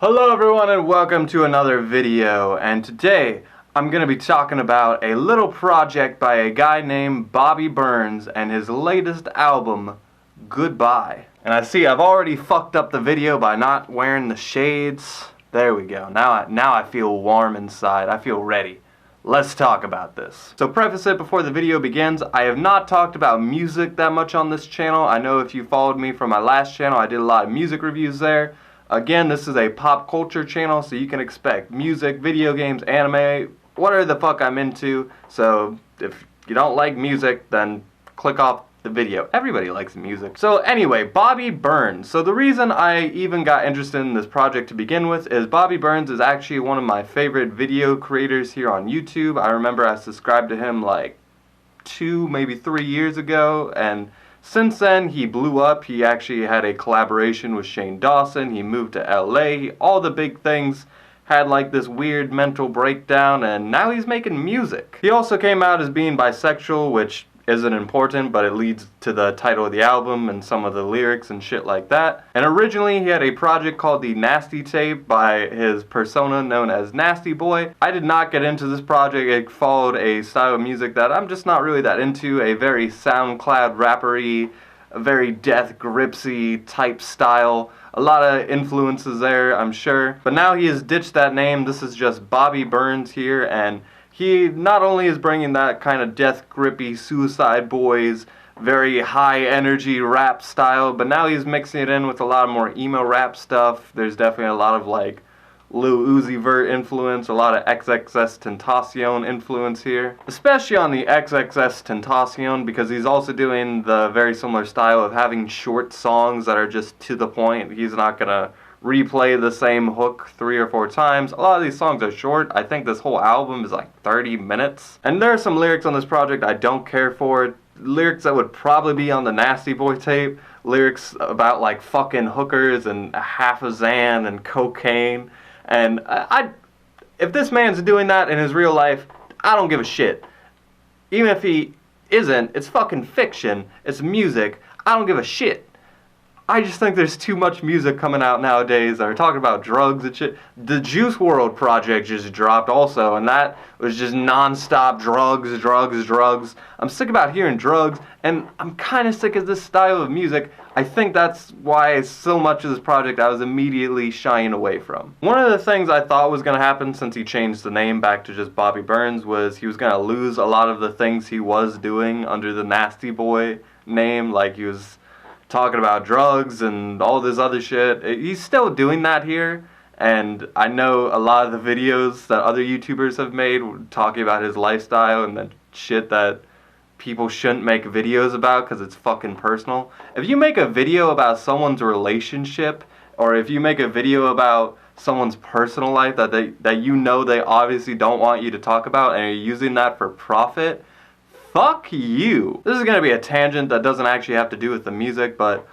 Hello everyone and welcome to another video, and today I'm going to be talking about a little project by a guy named Bobby Burns and his latest album, Goodbye. And I see I've already fucked up the video by not wearing the shades. There we go. Now I feel warm inside. I feel ready. Let's talk about this. So preface it before the video begins, I have not talked about music that much on this channel. I know if you followed me from my last channel, I did a lot of music reviews there. Again, this is a pop culture channel, so you can expect music, video games, anime, whatever the fuck I'm into. So if you don't like music, then click off the video. Everybody likes music. So anyway, Bobby Burns. So the reason I even got interested in this project to begin with is Bobby Burns is actually one of my favorite video creators here on YouTube. I remember I subscribed to him like 2, maybe 3 years ago, and since then, he blew up. He actually had a collaboration with Shane Dawson. He moved to LA. All the big things, had like this weird mental breakdown, and now he's making music. He also came out as being bisexual, which isn't important, but it leads to the title of the album and some of the lyrics and shit like that. And originally he had a project called the Nasty Tape by his persona known as Nasty Boi. I did not get into this project. It followed a style of music that I'm just not really that into, a very SoundCloud rappery, a very death gripsy type style. A lot of influences there, I'm sure. But now he has ditched that name. This is just Bobby Burns here, and he not only is bringing that kind of death grippy Suicide Boys, very high energy rap style, but now he's mixing it in with a lot of more emo rap stuff. There's definitely a lot of like Lil Uzi Vert influence, a lot of XXXTentacion influence here. Especially on the XXXTentacion, because he's also doing the very similar style of having short songs that are just to the point. He's not gonna replay the same hook 3 or 4 times. A lot of these songs are short. I think this whole album is like 30 minutes. And there are some lyrics on this project I don't care for. Lyrics that would probably be on the Nasty Boi tape. Lyrics about like fucking hookers and half a Xan and cocaine. And if this man's doing that in his real life, I don't give a shit. Even if he isn't, it's fucking fiction. It's music. I don't give a shit. I just think there's too much music coming out nowadays that are talking about drugs and shit. The Juice WRLD project just dropped also, and that was just non-stop drugs, drugs, drugs. I'm sick about hearing drugs, and I'm kind of sick of this style of music. I think that's why so much of this project I was immediately shying away from. One of the things I thought was going to happen since he changed the name back to just Bobby Burns was he was going to lose a lot of the things he was doing under the Nasty Boi name, like he was talking about drugs and all this other shit. He's still doing that here, and I know a lot of the videos that other YouTubers have made talking about his lifestyle and the shit that people shouldn't make videos about because it's fucking personal. If you make a video about someone's relationship, or if you make a video about someone's personal life that you know they obviously don't want you to talk about, and you're using that for profit, fuck you. This is going to be a tangent that doesn't actually have to do with the music, but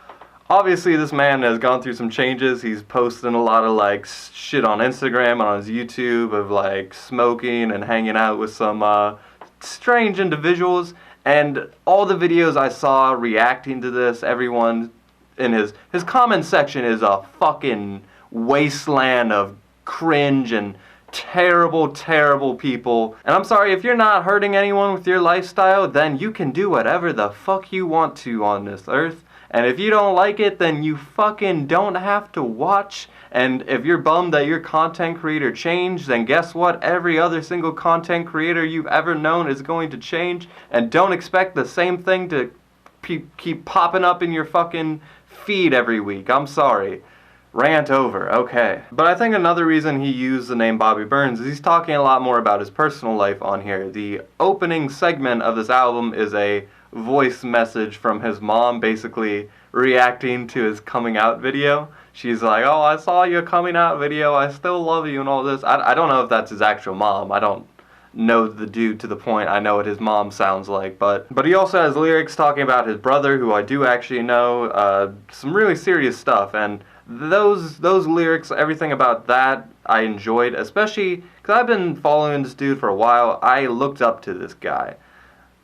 obviously this man has gone through some changes. He's posting a lot of like shit on Instagram and on his YouTube of like smoking and hanging out with some strange individuals. And all the videos I saw reacting to this, everyone in his comment section is a fucking wasteland of cringe and terrible, terrible people. And I'm sorry, if you're not hurting anyone with your lifestyle, then you can do whatever the fuck you want to on this earth. And if you don't like it, then you fucking don't have to watch. And if you're bummed that your content creator changed, then guess what? Every other single content creator you've ever known is going to change. And don't expect the same thing to keep popping up in your fucking feed every week. I'm sorry. Rant over, okay. But I think another reason he used the name Bobby Burns is he's talking a lot more about his personal life on here. The opening segment of this album is a voice message from his mom basically reacting to his coming out video. She's like, oh, I saw your coming out video, I still love you and all this. I don't know if that's his actual mom. I don't know the dude to the point I know what his mom sounds like, but he also has lyrics talking about his brother, who I do actually know, some really serious stuff, and those lyrics, everything about that I enjoyed, especially because I've been following this dude for a while. I looked up to this guy.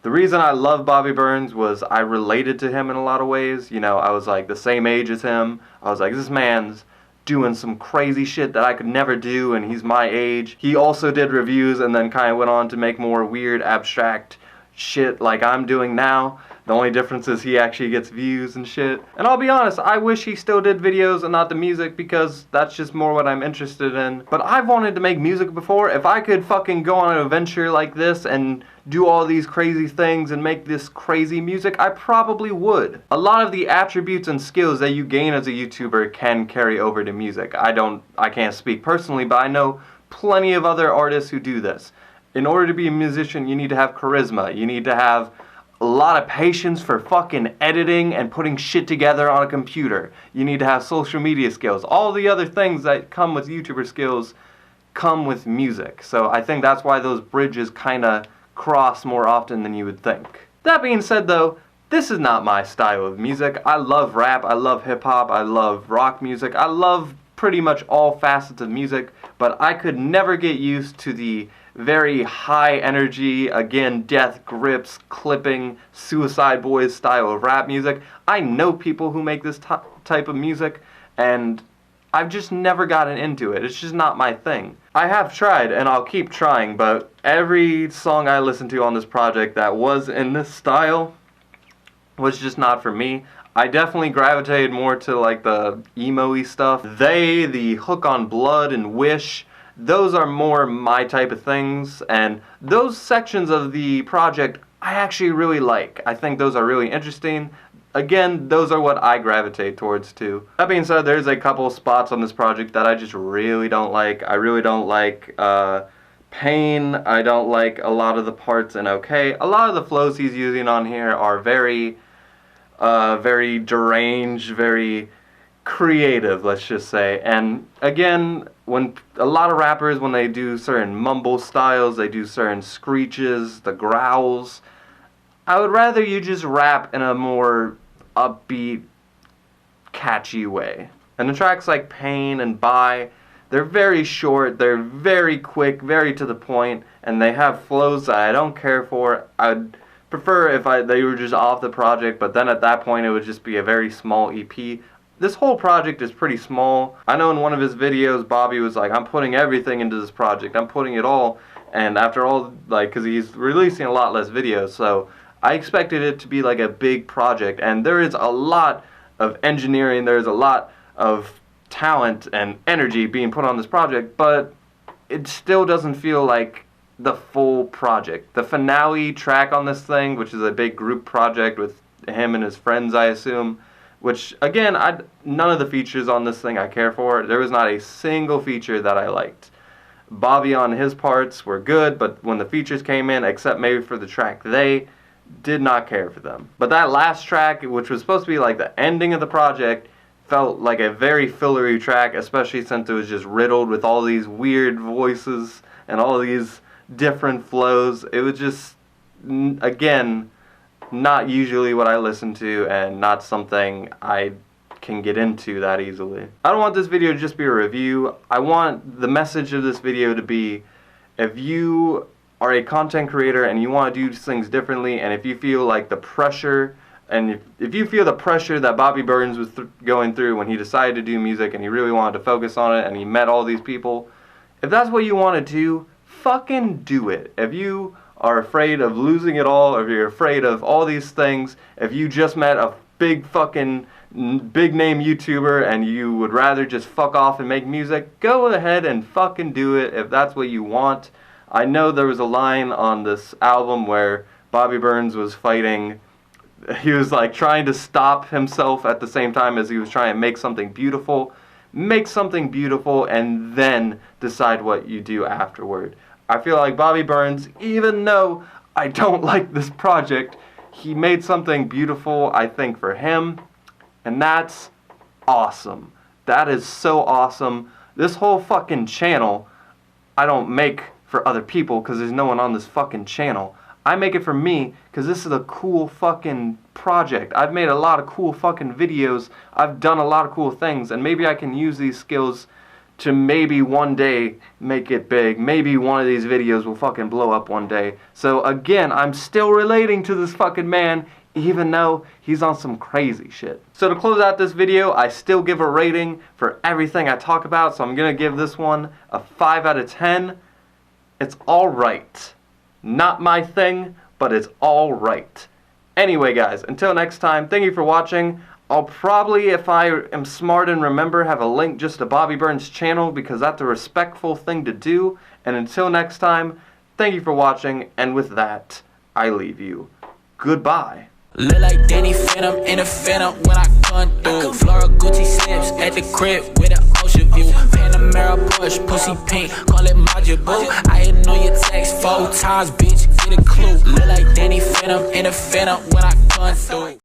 The reason I love Bobby Burns was I related to him in a lot of ways. You know, I was like the same age as him. I was like, this man's doing some crazy shit that I could never do, and he's my age. He also did reviews and then kind of went on to make more weird, abstract shit like I'm doing now. The only difference is he actually gets views and shit. And I'll be honest, I wish he still did videos and not the music, because that's just more what I'm interested in. But I've wanted to make music before. If I could fucking go on an adventure like this and do all these crazy things and make this crazy music, I probably would. A lot of the attributes and skills that you gain as a YouTuber can carry over to music. I can't speak personally, but I know plenty of other artists who do this. In order to be a musician, you need to have charisma. You need to have a lot of patience for fucking editing and putting shit together on a computer. You need to have social media skills. All the other things that come with YouTuber skills come with music. So I think that's why those bridges kind of cross more often than you would think. That being said though, this is not my style of music. I love rap, I love hip-hop, I love rock music, I love pretty much all facets of music, but I could never get used to the very high energy, again, death grips, clipping, Suicide Boys style of rap music. I know people who make this type of music, and I've just never gotten into it. It's just not my thing. I have tried, and I'll keep trying, but every song I listened to on this project that was in this style was just not for me. I definitely gravitated more to like the emo-y stuff. The Hook on Blood and Wish, those are more my type of things, and those sections of the project I actually really like. I think those are really interesting. Again, those are what I gravitate towards too. That being said, there's a couple spots on this project that I just really don't like. I really don't like Pain. I don't like a lot of the parts in OK. A lot of the flows he's using on here are very deranged, very creative, let's just say. And again, when a lot of rappers, when they do certain mumble styles, they do certain screeches, the growls, I would rather you just rap in a more upbeat, catchy way. And the tracks like Pain and Bye, they're very short, they're very quick, very to the point, and they have flows that I don't care for. I'd prefer if they were just off the project, but then at that point it would just be a very small EP. This whole project is pretty small. I know in one of his videos, Bobby was like, I'm putting everything into this project. I'm putting it all. And after all, like, because he's releasing a lot less videos, so I expected it to be like a big project. And there is a lot of engineering, there's a lot of talent and energy being put on this project, but it still doesn't feel like the full project. The finale track on this thing, which is a big group project with him and his friends, I assume, which, again, none of the features on this thing I care for. There was not a single feature that I liked. Bobby on his parts were good, but when the features came in, except maybe for the track They, did not care for them. But that last track, which was supposed to be like the ending of the project, felt like a very fillery track, especially since it was just riddled with all these weird voices and all these different flows. It was just, again, not usually what I listen to, and not something I can get into that easily. I don't want this video to just be a review. I want the message of this video to be, if you are a content creator and you want to do things differently, and if you feel like the pressure, and if you feel the pressure that Bobby Burns was going through when he decided to do music and he really wanted to focus on it and he met all these people, if that's what you want to do, fucking do it. If you are afraid of losing it all, if you're afraid of all these things, if you just met a big fucking big name YouTuber and you would rather just fuck off and make music, go ahead and fucking do it if that's what you want. I know there was a line on this album where Bobby Burns was fighting, he was like trying to stop himself at the same time as he was trying to make something beautiful. Make something beautiful and then decide what you do afterward. I feel like Bobby Burns, even though I don't like this project, he made something beautiful, I think, for him, and that's awesome. That is so awesome. This whole fucking channel, I don't make for other people because there's no one on this fucking channel. I make it for me because this is a cool fucking project. I've made a lot of cool fucking videos. I've done a lot of cool things, and maybe I can use these skills to maybe one day make it big. Maybe one of these videos will fucking blow up one day. So again, I'm still relating to this fucking man, even though he's on some crazy shit. So to close out this video, I still give a rating for everything I talk about, so I'm gonna give this one a 5 out of 10. It's alright. Not my thing, but it's alright. Anyway guys, until next time, thank you for watching. I'll probably, if I am smart and remember, have a link just to Bobby Burns' channel because that's a respectful thing to do. And until next time, thank you for watching, and with that, I leave you. Goodbye. Look like Danny Phantom in a Phantom when I come through. Flora Gucci slips at the crib with an ocean view. Panamera Porsche, pussy pink, call it Majibu. I hit on your text 4 times, bitch, get a clue. Look like Danny Phantom in a Phantom when I come through.